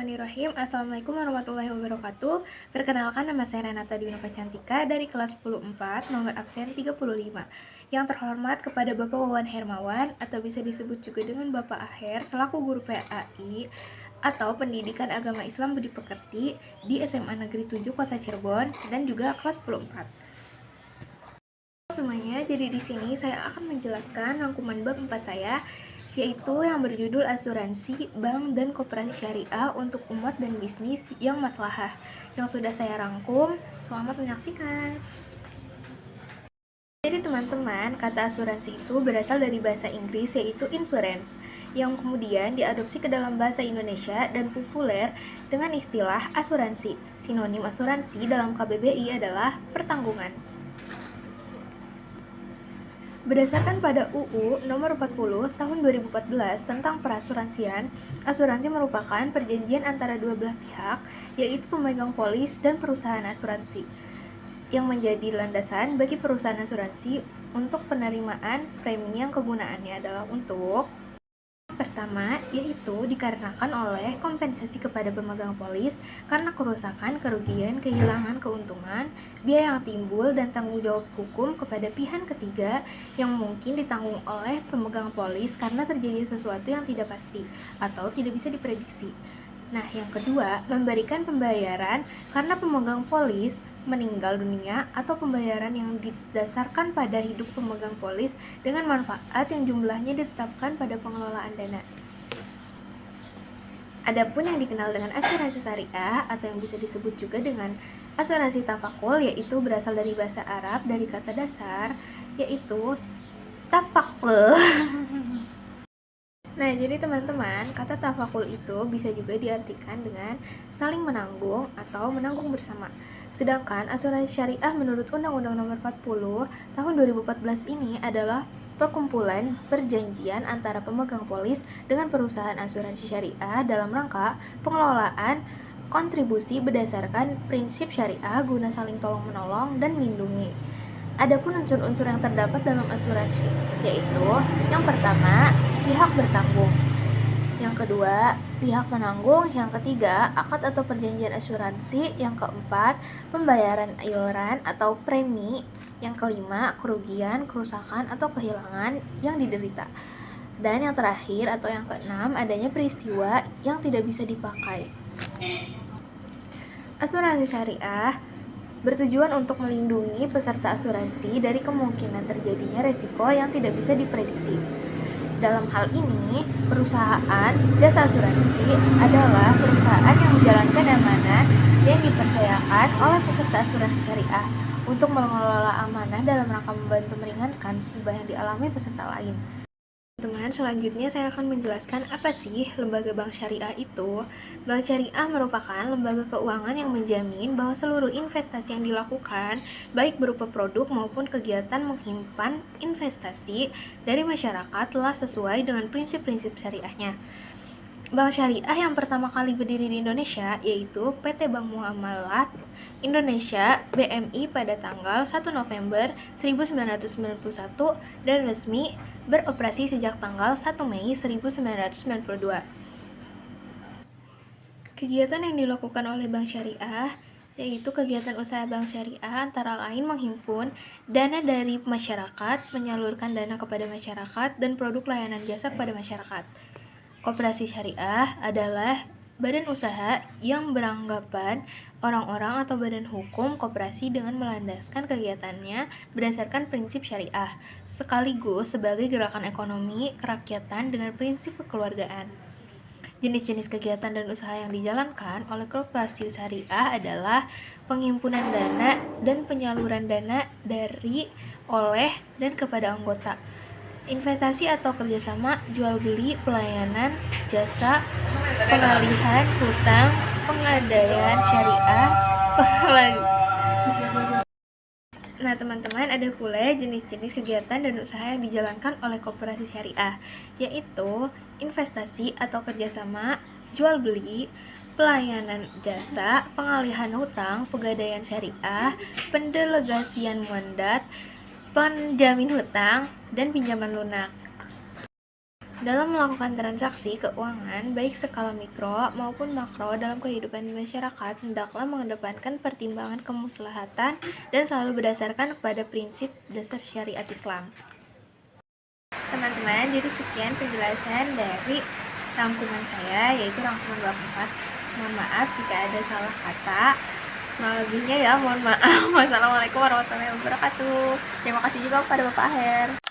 Bismillahirrahmanirrahim. Assalamualaikum warahmatullahi wabarakatuh. Perkenalkan, nama saya Renata Dwinova Cantika dari kelas 10-4, nomor absen 35. Yang terhormat kepada Bapak Wawan Hermawan, atau bisa disebut juga dengan Bapak Aher, selaku guru PAI atau Pendidikan Agama Islam Budi Pekerti di SMA Negeri 7 Kota Cirebon, dan juga kelas 10-4. Semuanya, jadi di sini saya akan menjelaskan rangkuman bab 4 saya, yaitu yang berjudul asuransi, bank, dan koperasi syariah untuk umat dan bisnis yang maslahah, yang sudah saya rangkum. Selamat menyaksikan. Jadi teman-teman, kata asuransi itu berasal dari bahasa Inggris yaitu insurance, yang kemudian diadopsi ke dalam bahasa Indonesia dan populer dengan istilah asuransi. Sinonim asuransi dalam KBBI adalah pertanggungan. Berdasarkan pada UU Nomor 40 Tahun 2014 tentang perasuransian, asuransi merupakan perjanjian antara dua belah pihak, yaitu pemegang polis dan perusahaan asuransi, yang menjadi landasan bagi perusahaan asuransi untuk penerimaan premi yang kegunaannya adalah untuk pertama, yaitu dikarenakan oleh kompensasi kepada pemegang polis karena kerusakan, kerugian, kehilangan, keuntungan, biaya yang timbul, dan tanggung jawab hukum kepada pihak ketiga yang mungkin ditanggung oleh pemegang polis karena terjadi sesuatu yang tidak pasti atau tidak bisa diprediksi. Nah, yang kedua, memberikan pembayaran karena pemegang polis meninggal dunia atau pembayaran yang didasarkan pada hidup pemegang polis dengan manfaat yang jumlahnya ditetapkan pada pengelolaan dana. Adapun yang dikenal dengan asuransi syariah atau yang bisa disebut juga dengan asuransi tafakul, yaitu berasal dari bahasa Arab dari kata dasar yaitu tafakul. Nah, jadi teman-teman, kata tafakul itu bisa juga diartikan dengan saling menanggung atau menanggung bersama. Sedangkan asuransi syariah menurut Undang-Undang Nomor 40 Tahun 2014 ini adalah perkumpulan perjanjian antara pemegang polis dengan perusahaan asuransi syariah dalam rangka pengelolaan kontribusi berdasarkan prinsip syariah guna saling tolong-menolong dan melindungi. Adapun unsur-unsur yang terdapat dalam asuransi, yaitu yang pertama, pihak bertanggung, yang kedua, pihak menanggung, yang ketiga, akad atau perjanjian asuransi, yang keempat, pembayaran iuran atau premi, yang kelima, kerugian, kerusakan, atau kehilangan yang diderita, dan yang terakhir atau yang keenam, adanya peristiwa yang tidak bisa dipakai. Asuransi syariah bertujuan untuk melindungi peserta asuransi dari kemungkinan terjadinya resiko yang tidak bisa diprediksi. Dalam hal ini, perusahaan jasa asuransi adalah perusahaan yang menjalankan amanah yang dipercayakan oleh peserta asuransi syariah untuk mengelola amanah dalam rangka membantu meringankan musibah yang dialami peserta lain. Teman-teman, selanjutnya saya akan menjelaskan apa sih lembaga bank syariah itu. Bank syariah merupakan lembaga keuangan yang menjamin bahwa seluruh investasi yang dilakukan, baik berupa produk maupun kegiatan menyimpan investasi dari masyarakat, telah sesuai dengan prinsip-prinsip syariahnya. Bank syariah yang pertama kali berdiri di Indonesia yaitu PT Bank Muamalat Indonesia (BMI) pada tanggal 1 November 1991 dan resmi beroperasi sejak tanggal 1 Mei 1992. Kegiatan yang dilakukan oleh Bank Syariah yaitu kegiatan usaha bank syariah antara lain menghimpun dana dari masyarakat, menyalurkan dana kepada masyarakat, dan produk layanan jasa kepada masyarakat. Koperasi syariah adalah badan usaha yang beranggapan orang-orang atau badan hukum koperasi dengan melandaskan kegiatannya berdasarkan prinsip syariah, sekaligus sebagai gerakan ekonomi kerakyatan dengan prinsip kekeluargaan. Jenis-jenis kegiatan dan usaha yang dijalankan oleh koperasi syariah adalah penghimpunan dana dan penyaluran dana dari, oleh, dan kepada anggota, investasi atau kerjasama, jual beli, pelayanan, jasa, pengalihan hutang, pengadaian syariah, Nah teman-teman, ada pula jenis-jenis kegiatan dan usaha yang dijalankan oleh koperasi syariah, yaitu investasi atau kerjasama, jual beli, pelayanan jasa, pengalihan hutang, pegadaian syariah, pendelegasian mandat, penjamin hutang, dan pinjaman lunak. Dalam melakukan transaksi keuangan, baik skala mikro maupun makro dalam kehidupan masyarakat, hendaklah mengedepankan pertimbangan kemaslahatan dan selalu berdasarkan kepada prinsip dasar syariat Islam. Teman-teman, jadi sekian penjelasan dari rangkuman saya, yaitu rangkuman bab 4. Mohon maaf jika ada salah kata. Kurang lebihnya ya, mohon maaf. Wassalamualaikum warahmatullahi wabarakatuh. Terima kasih juga kepada Bapak Aher.